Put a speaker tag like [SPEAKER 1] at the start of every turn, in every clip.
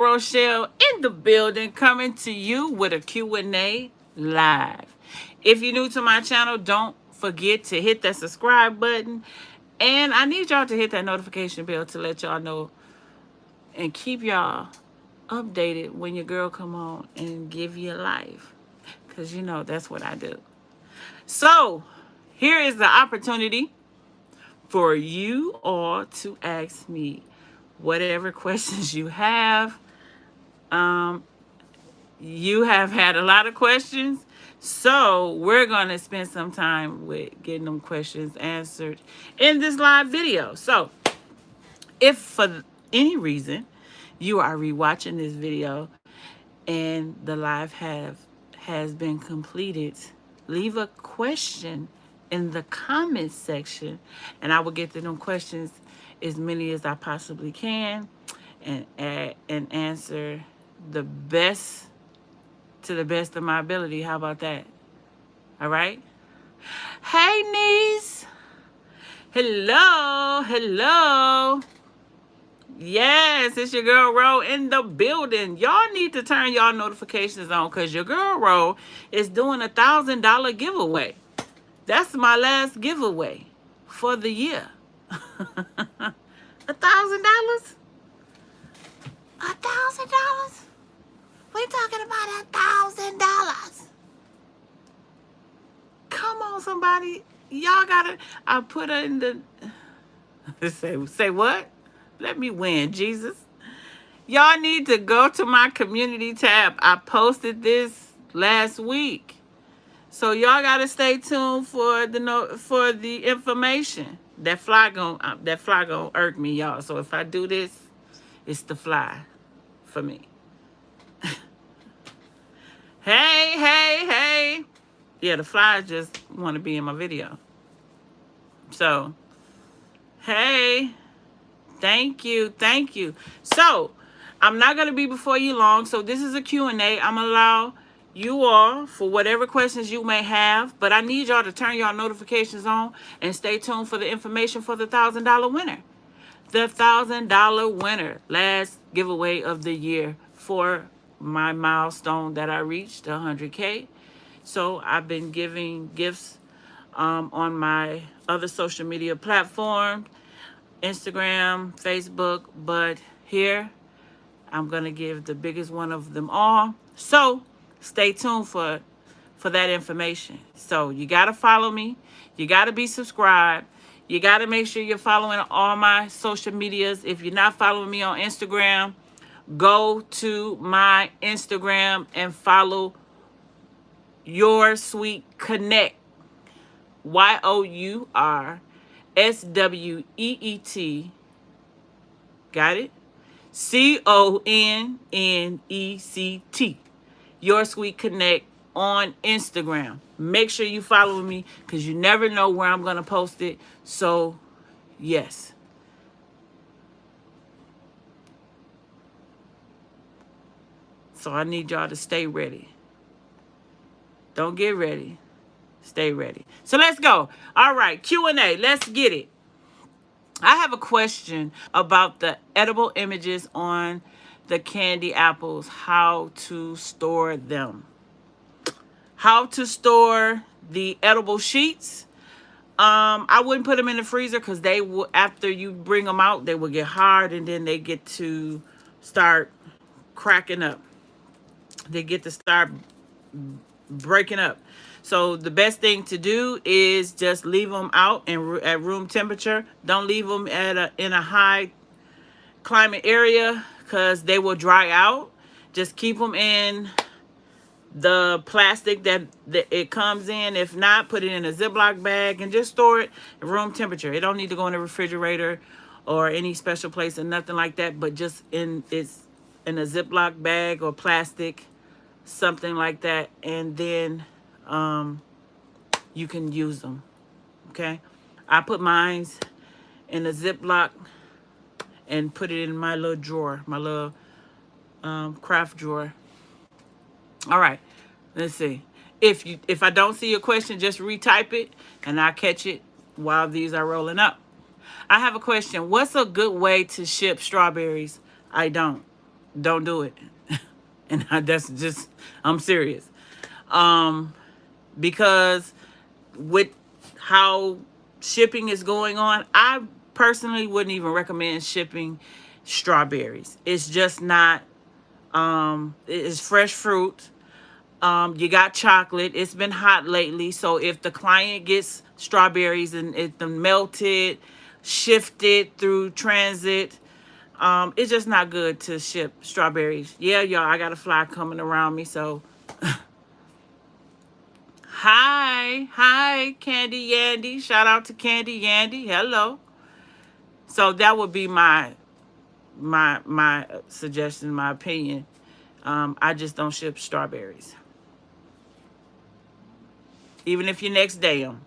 [SPEAKER 1] Roshell in the building, coming to you with a Q&A live. If you're new to my channel, don't forget to hit that subscribe button. And I need y'all to hit that notification bell to let y'all know and keep y'all updated when your girl come on and give you life. Because you know that's what I do. So here is the opportunity for you all to ask me whatever questions you have. You have had a lot of questions, so we're going to spend some time with getting them questions answered in this live video. So if for any reason you are rewatching this video and the live has been completed, leave a question in the comments section, and I will get to them questions, as many as I possibly can, and answer the best to the best of my ability. How about that? All right. Hey, niece. Hello, hello. Yes, it's your girl Ro in the building. Y'all need to turn y'all notifications on because your girl Ro is doing $1,000 giveaway. That's my last giveaway for the year. $1,000? $1,000? We talking about $1,000. Come on, somebody. Y'all gotta. I put her in the. Say what? Let me win, Jesus. Y'all need to go to my community tab. I posted this last week, so y'all gotta stay tuned for the information. That fly gonna irk me, y'all. So if I do this, it's the fly for me. Hey, hey, hey. Yeah, the flies just want to be in my video. So, hey, thank you, thank you. So, I'm not going to be before you long. So, this is a Q&A. I'm going to allow you all for whatever questions you may have. But I need y'all to turn y'all notifications on and stay tuned for the information for the $1,000 winner. The $1,000 winner. Last giveaway of the year for my milestone that I reached, 100K. So I've been giving gifts on my other social media platforms, Instagram, Facebook, but here I'm going to give the biggest one of them all. So stay tuned for that information. So you got to follow me. You got to be subscribed. You got to make sure you're following all my social medias. If you're not following me on Instagram, go to my Instagram and follow Your Sweet Connect. YOURSWEET. Got it? CONNECT. Your Sweet Connect on Instagram. Make sure you follow me because you never know where I'm going to post it. So, yes. So I need y'all to stay ready. Don't get ready. Stay ready. So let's go. All right, Q&A. Let's get it. I have a question about the edible images on the candy apples. How to store them. How to store the edible sheets. I wouldn't put them in the freezer because they will, after you bring them out, they will get hard and then they get to start cracking up. They get to start breaking up. So the best thing to do is just leave them out at room temperature. Don't leave them in a high climate area because they will dry out. Just keep them in the plastic that it comes in. If not, put it in a Ziploc bag and just store it at room temperature. It don't need to go in the refrigerator or any special place or nothing like that, but just in a Ziploc bag or plastic, something like that, and then you can use them. Okay, I put mine in a Ziploc and put it in my little drawer, my little craft drawer. All right, let's see. If I don't see your question, just retype it and I'll catch it while these are rolling up. I have a question. What's a good way to ship strawberries? I don't. don't do it. And that's just, I'm serious. Because with how shipping is going on, I personally wouldn't even recommend shipping strawberries. It's just not, it's fresh fruit. You got chocolate. It's been hot lately. So if the client gets strawberries and it's melted, shifted through transit, it's just not good to ship strawberries. Yeah, y'all, I got a fly coming around me. So, hi, Candy Yandy. Shout out to Candy Yandy. Hello. So that would be my suggestion, my opinion. I just don't ship strawberries, even if you next day them.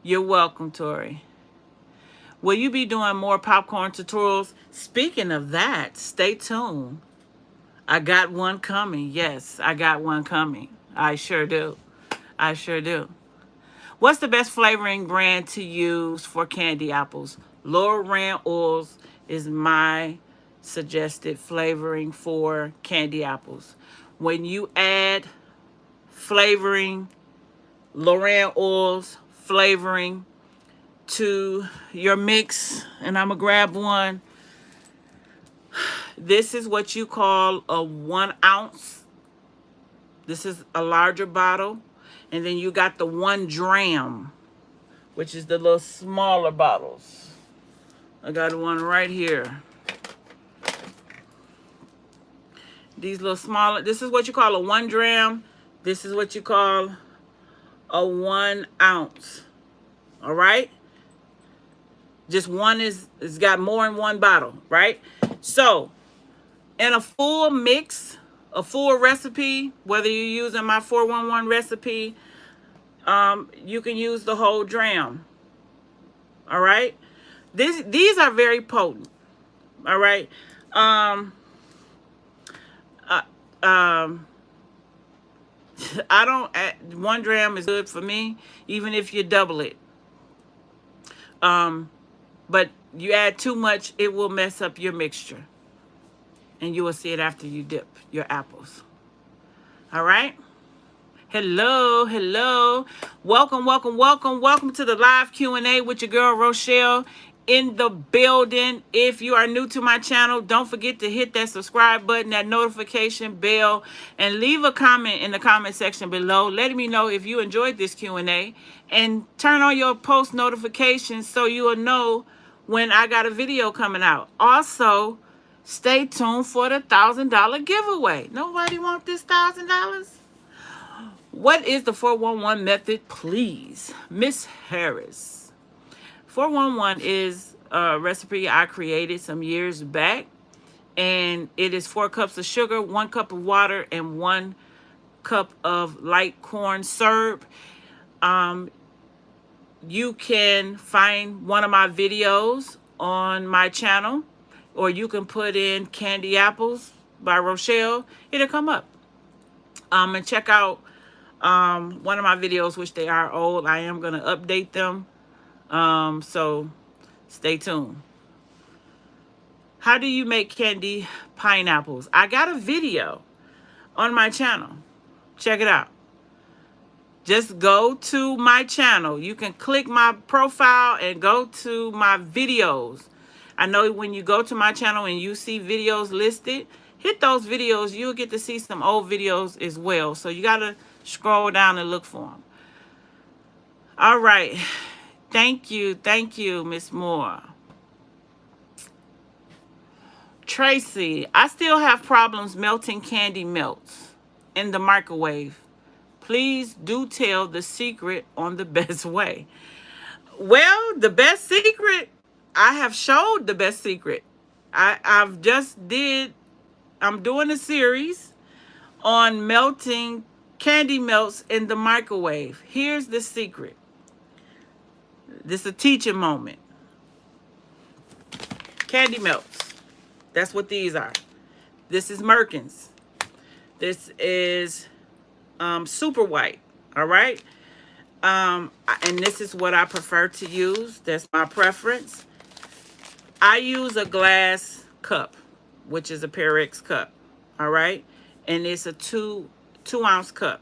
[SPEAKER 1] You're welcome, Tori. Will you be doing more popcorn tutorials? Speaking of that, stay tuned. I got one coming. Yes, I got one coming. I sure do. I sure do. What's the best flavoring brand to use for candy apples? Low-Rand oils is my suggested flavoring for candy apples. When you add flavoring, Low-Rand oils flavoring to your mix, and I'm gonna grab one. This is what you call a 1 ounce. This is a larger bottle. And then you got the 1 dram, which is the little smaller bottles. I got one right here. These little smaller, this is what you call a 1 dram. This is what you call a 1 ounce. All right? Just one it's got more in one bottle, right? So, in a full mix, a full recipe, whether you're using my 411 recipe, you can use the whole dram. All right? These are very potent. All right? I don't, 1 dram is good for me, even if you double it. But you add too much, it will mess up your mixture. And you will see it after you dip your apples. All right? Hello, hello. Welcome to the live Q&A with your girl, Rochelle, in the building. If you are new to my channel, don't forget to hit that subscribe button, that notification bell, and leave a comment in the comment section below, letting me know if you enjoyed this Q&A, and turn on your post notifications so you will know when I got a video coming out. Also, stay tuned for the $1,000 giveaway. Nobody want this $1,000? What is the 411 method, please? Miss Harris. 411 is a recipe I created some years back. And it is 4 cups of sugar, 1 cup of water, and 1 cup of light corn syrup. You can find one of my videos on my channel, or you can put in Candy Apples by Rochelle. It'll come up. And check out one of my videos, which they are old. I am going to update them. So stay tuned. How do you make candy pineapples? I got a video on my channel. Check it out. Just go to my channel. You can click my profile and go to my videos. I know when you go to my channel and you see videos listed, hit those videos. You'll get to see some old videos as well. So you got to scroll down and look for them. All right. Thank you, Miss Moore. Tracy, I still have problems melting candy melts in the microwave. Please do tell the secret on the best way. Well, the best secret, I have showed the best secret. I'm doing a series on melting candy melts in the microwave. Here's the secret. This is a teaching moment. Candy melts. That's what these are. This is Merkins. This is super white. All right. And this is what I prefer to use. That's my preference. I use a glass cup, which is a Pyrex cup. All right. And it's a two ounce cup.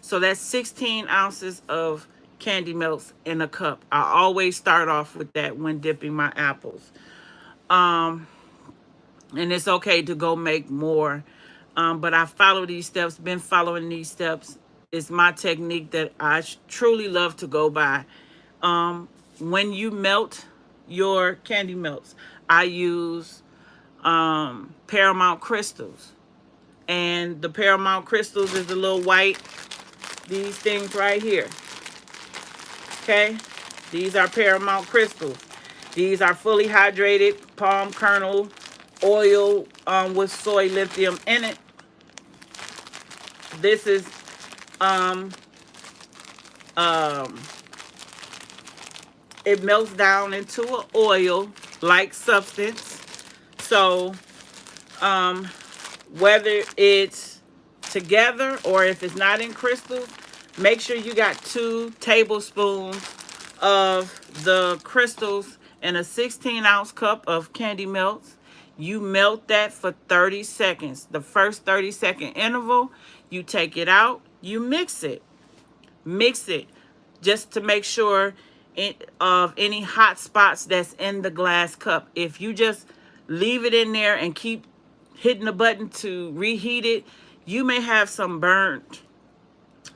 [SPEAKER 1] So that's 16 ounces of candy melts in a cup. I always start off with that when dipping my apples. Um, and it's okay to go make more. But I follow these steps, been following these steps. It's my technique that I truly love to go by. When you melt your candy melts, I use Paramount crystals. And the Paramount crystals is the little white, these things right here. Okay? These are Paramount crystals. These are fully hydrated palm kernel oil with soy lithium in it. This is um, um, it melts down into an oil-like substance. So um, whether it's together or if it's not in crystals, make sure you got 2 tablespoons of the crystals in a 16-ounce cup of candy melts. You melt that for 30 seconds. The first 30-second interval, you take it out, you mix it. Mix it just to make sure of any hot spots that's in the glass cup. If you just leave it in there and keep hitting the button to reheat it, you may have some burnt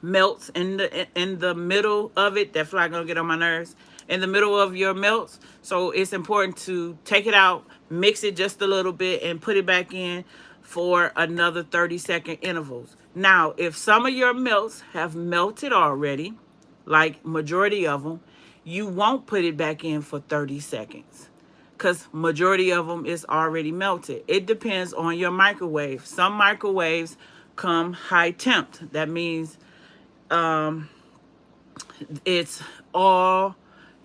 [SPEAKER 1] melts in the middle of it. That fly gonna get on my nerves. In the middle of your melts. So it's important to take it out, mix it just a little bit, and put it back in for another 30-second intervals. Now, if some of your melts have melted already, like majority of them, you won't put it back in for 30 seconds because majority of them is already melted. It depends on your microwave. Some microwaves come high temp. That means it's all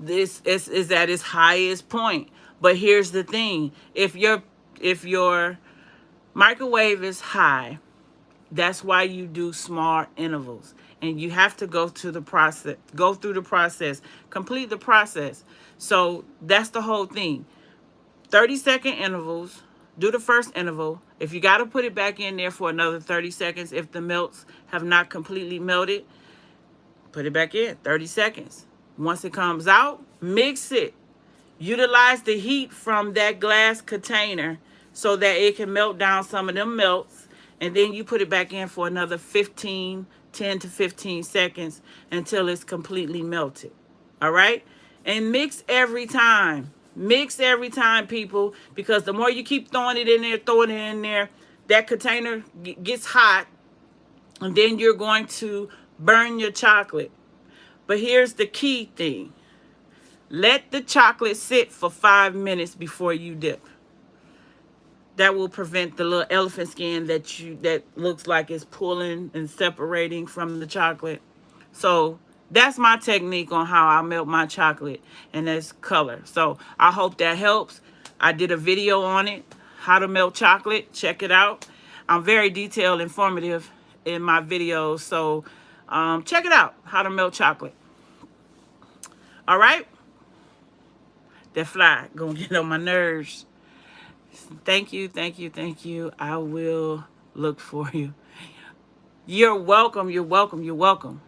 [SPEAKER 1] this is at its highest point. But here's the thing: if your microwave is high, that's why you do small intervals, and you have to go through the process, complete the process. So that's the whole thing. 30-second intervals. Do the first interval. If you got to put it back in there for another 30 seconds, if the melts have not completely melted, put it back in 30 seconds. Once it comes out, mix it. Utilize the heat from that glass container so that it can melt down some of them melts. And then you put it back in for another 10 to 15 seconds until it's completely melted. All right? And mix every time. Mix every time, people, because the more you keep throwing it in there, that container gets hot, and then you're going to burn your chocolate. But here's the key thing. Let the chocolate sit for 5 minutes before you dip. That will prevent the little elephant skin that looks like it's pulling and separating from the chocolate. So that's my technique on how I melt my chocolate, and that's color. So I hope that helps. I did a video on it, how to melt chocolate. Check it out. I'm very detailed, informative in my videos. So check it out, how to melt chocolate. All right? That fly gonna get on my nerves. Thank you, thank you, thank you. I will look for you. You're welcome, you're welcome, you're welcome.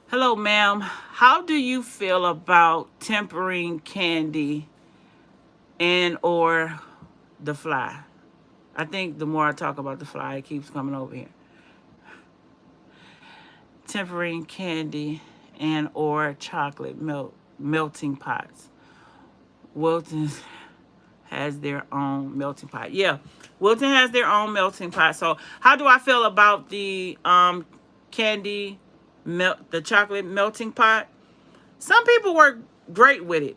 [SPEAKER 1] Hello, ma'am. How do you feel about tempering candy and or the fly? I think the more I talk about the fly, it keeps coming over here. Tempering candy and or chocolate melting pots. Wilton has their own melting pot. Yeah, Wilton has their own melting pot. So how do I feel about the candy the chocolate melting pot? Some people work great with it.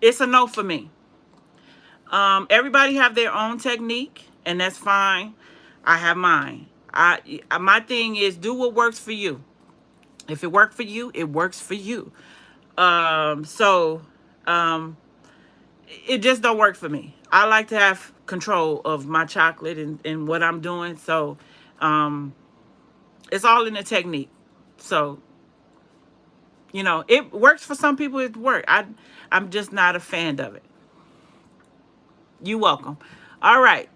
[SPEAKER 1] It's a no for me. Everybody have their own technique, and that's fine. I have mine. My thing is, do what works for you. If it worked for you, it works for you. It just don't work for me. I like to have control of my chocolate and what I'm doing. So it's all in the technique. So, it works for some people. It works. I'm just not a fan of it. You're welcome. All right.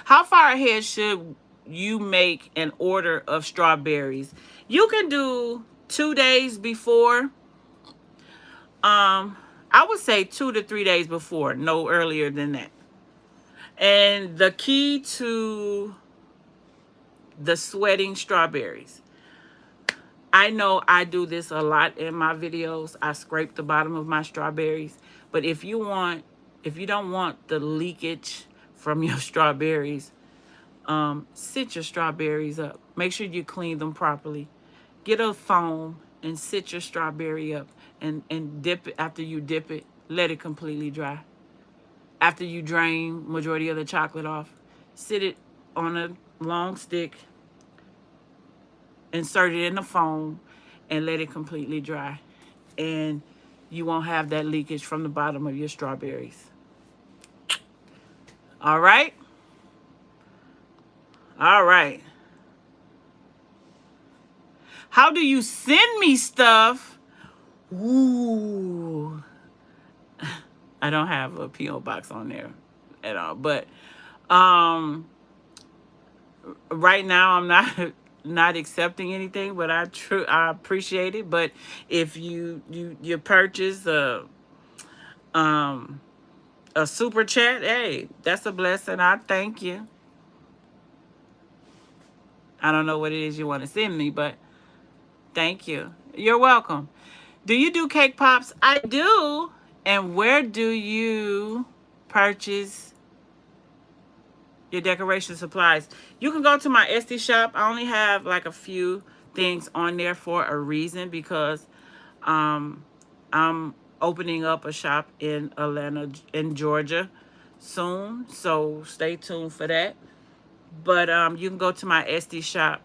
[SPEAKER 1] How far ahead should you make an order of strawberries? You can do 2 days before. I would say 2 to 3 days before, no earlier than that. And the key to the sweating strawberries. I know I do this a lot in my videos. I scrape the bottom of my strawberries. But if you don't want the leakage from your strawberries, sit your strawberries up. Make sure you clean them properly. Get a foam and sit your strawberry up and dip it. After you dip it, let it completely dry. After you drain majority of the chocolate off, sit it on a long stick, insert it in the foam, and let it completely dry. And you won't have that leakage from the bottom of your strawberries. All right? All right. How do you send me stuff? Ooh. I don't have a P.O. box on there at all. But right now I'm not accepting anything, but I appreciate it. But if you purchase a super chat, hey, that's a blessing. I thank you. I don't know what it is you want to send me, but thank you. You're welcome. Do you do cake pops? I do. And where do you purchase your decoration supplies? You can go to my Etsy shop. I only have like a few things on there for a reason, because I'm opening up a shop in Atlanta, in Georgia soon. So stay tuned for that. But you can go to my Etsy shop.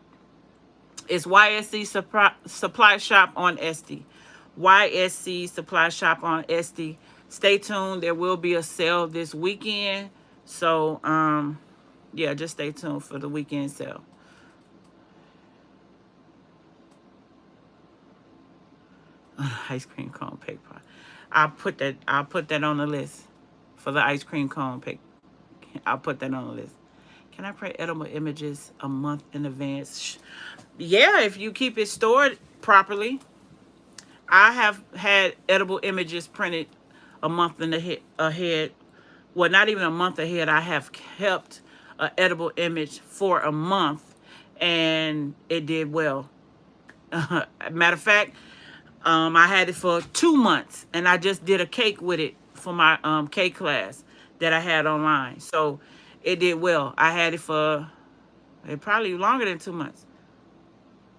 [SPEAKER 1] It's YSC Supply Shop on Etsy. YSC Supply Shop on Etsy. Stay tuned. There will be a sale this weekend. So, yeah, just stay tuned for the weekend sale. Ice cream cone paper. I'll put that on the list for the ice cream cone paper. I'll put that on the list. Can I print edible images a month in advance? Yeah, if you keep it stored properly. I have had edible images printed a month ahead. Well, not even a month ahead. I have kept an edible image for a month, and it did well. Matter of fact, I had it for 2 months, and I just did a cake with it for my cake class that I had online. So it did well. I had it for probably longer than 2 months.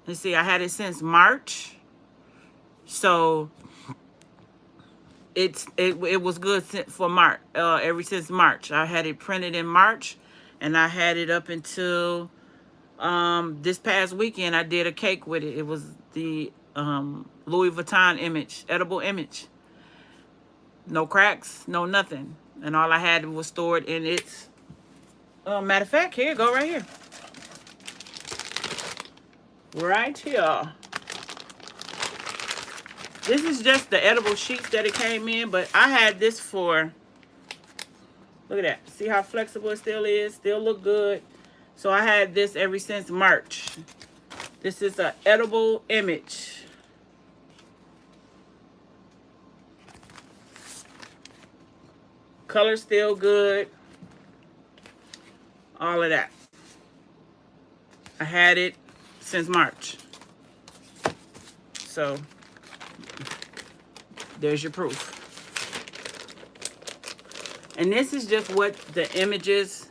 [SPEAKER 1] Let's see, I had it since March. So it was good for March. Ever since March, I had it printed in March, and I had it up until this past weekend. I did a cake with it. It was the Louis Vuitton image, edible image. No cracks, no nothing, and all I had was stored in its. Matter of fact, here you go, right here. Right here. This is just the edible sheets that it came in, but I had this for, look at that. See how flexible it still is? Still look good. So I had this ever since March. This is an edible image. Color still good. All of that. I had it since March. So there's your proof. And this is just what the images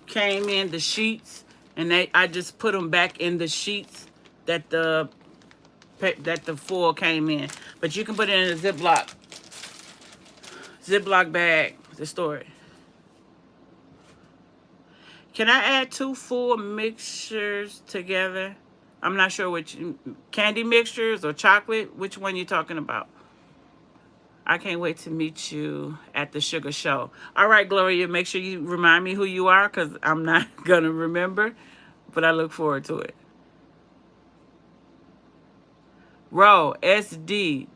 [SPEAKER 1] came in, the sheets, and I just put them back in the sheets that the foil came in. But you can put it in a Ziploc bag to store it. Can I add 2 full mixtures together? I'm not sure which, candy mixtures or chocolate. Which one you talking about? I can't wait to meet you at the sugar show. All right, Gloria, make sure you remind me who you are, because I'm not going to remember, but I look forward to it. Ro, SD,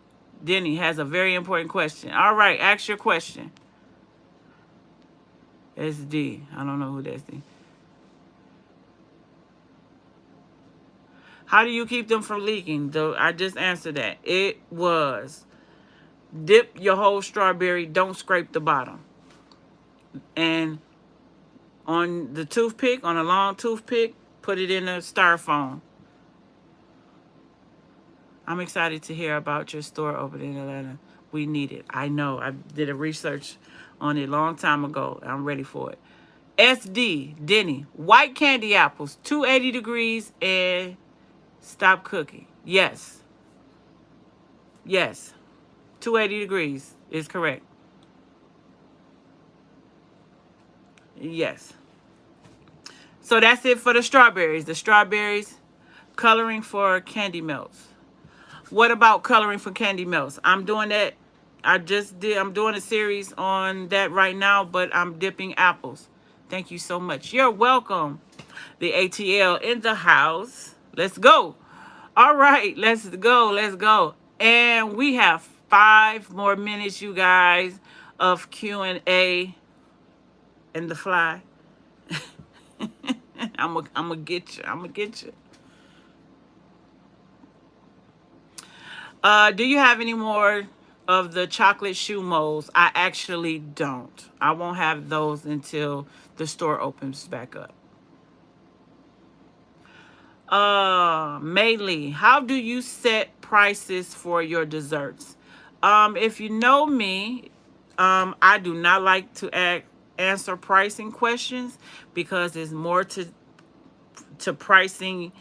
[SPEAKER 1] Denny has a very important question. All right, ask your question. SD. I don't know who that's. How do you keep them from leaking? Though I just answered that. It was dip your whole strawberry. Don't scrape the bottom. And on the toothpick, on a long toothpick, put it in a styrofoam. I'm excited to hear about your store opening in Atlanta. We need it. I know. I did a research on it a long time ago. I'm ready for it. SD, Denny, white candy apples, 280 degrees and stop cooking. Yes. Yes. 280 degrees is correct. Yes. So that's it for the strawberries. The strawberries, coloring for candy melts. What about coloring for candy melts? I'm doing that. I'm doing a series on that right now, but I'm dipping apples. Thank you so much. You're welcome. The ATL in the house. Let's go. All right, let's go. Let's go. And we have 5 more minutes, you guys, of Q&A in the fly. I'm gonna get you. I'm gonna get you. Do you have any more of the chocolate shoe molds? I actually don't. I won't have those until the store opens back up. Maylee, how do you set prices for your desserts? If you know me, I do not like to answer pricing questions because it's more to pricing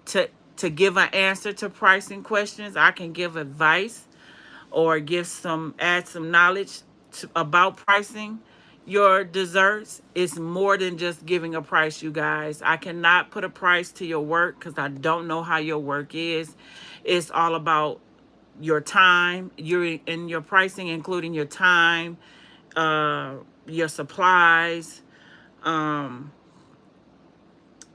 [SPEAKER 1] to give an answer to pricing questions. I can give advice or add some knowledge about pricing your desserts. It's more than just giving a price, you guys. I cannot put a price to your work because I don't know how your work is. It's all about your time. You're in your pricing, including your time, your supplies.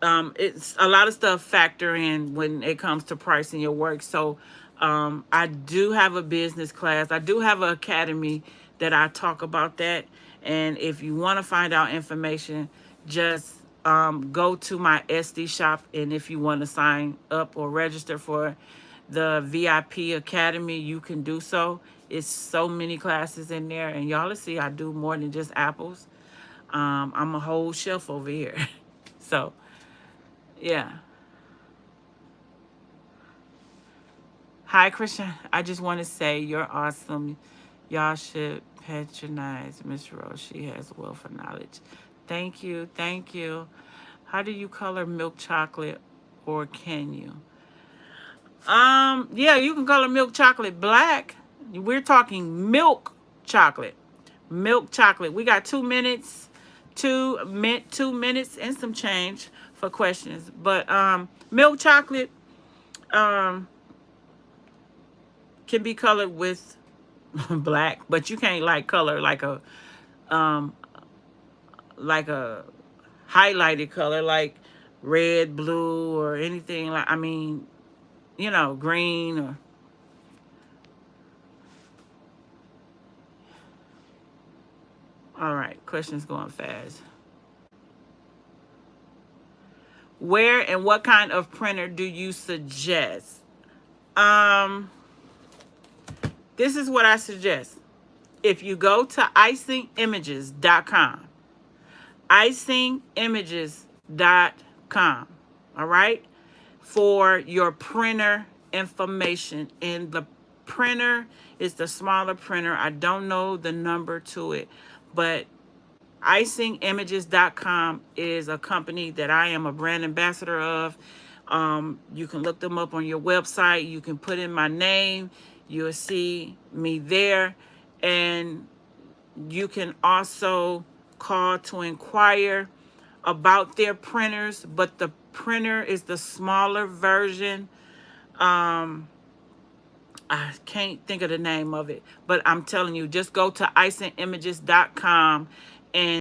[SPEAKER 1] It's a lot of stuff factor in when it comes to pricing your work. So I do have a business class. I do have an academy that I talk about that. And if you want to find out information, just go to my SD shop. And if you want to sign up or register for the VIP Academy, you can do so. It's so many classes in there. And y'all see, I do more than just apples. I'm a whole shelf over here. So, yeah. Hi, Christian. I just want to say you're awesome. Y'all should patronize Miss Rose. She has a wealth of knowledge. Thank you. Thank you. How do you color milk chocolate, or can you? Yeah, you can color milk chocolate black. We're talking milk chocolate. Milk chocolate. We got 2 minutes, 2 minutes and some change for questions. But milk chocolate can be colored with black, but you can't like color like a highlighted color like red, blue, or anything like, I mean, you know, green or all right, questions going fast. Where and what kind of printer do you suggest? This is what I suggest. If you go to icingimages.com, icingimages.com, all right, for your printer information. And the printer is the smaller printer. I don't know the number to it, but icingimages.com is a company that I am a brand ambassador of. You can look them up on your website. You can put in my name. You'll see me there. And you can also call to inquire about their printers, but the printer is the smaller version. I can't think of the name of it, but I'm telling you, just go to icingimages.com and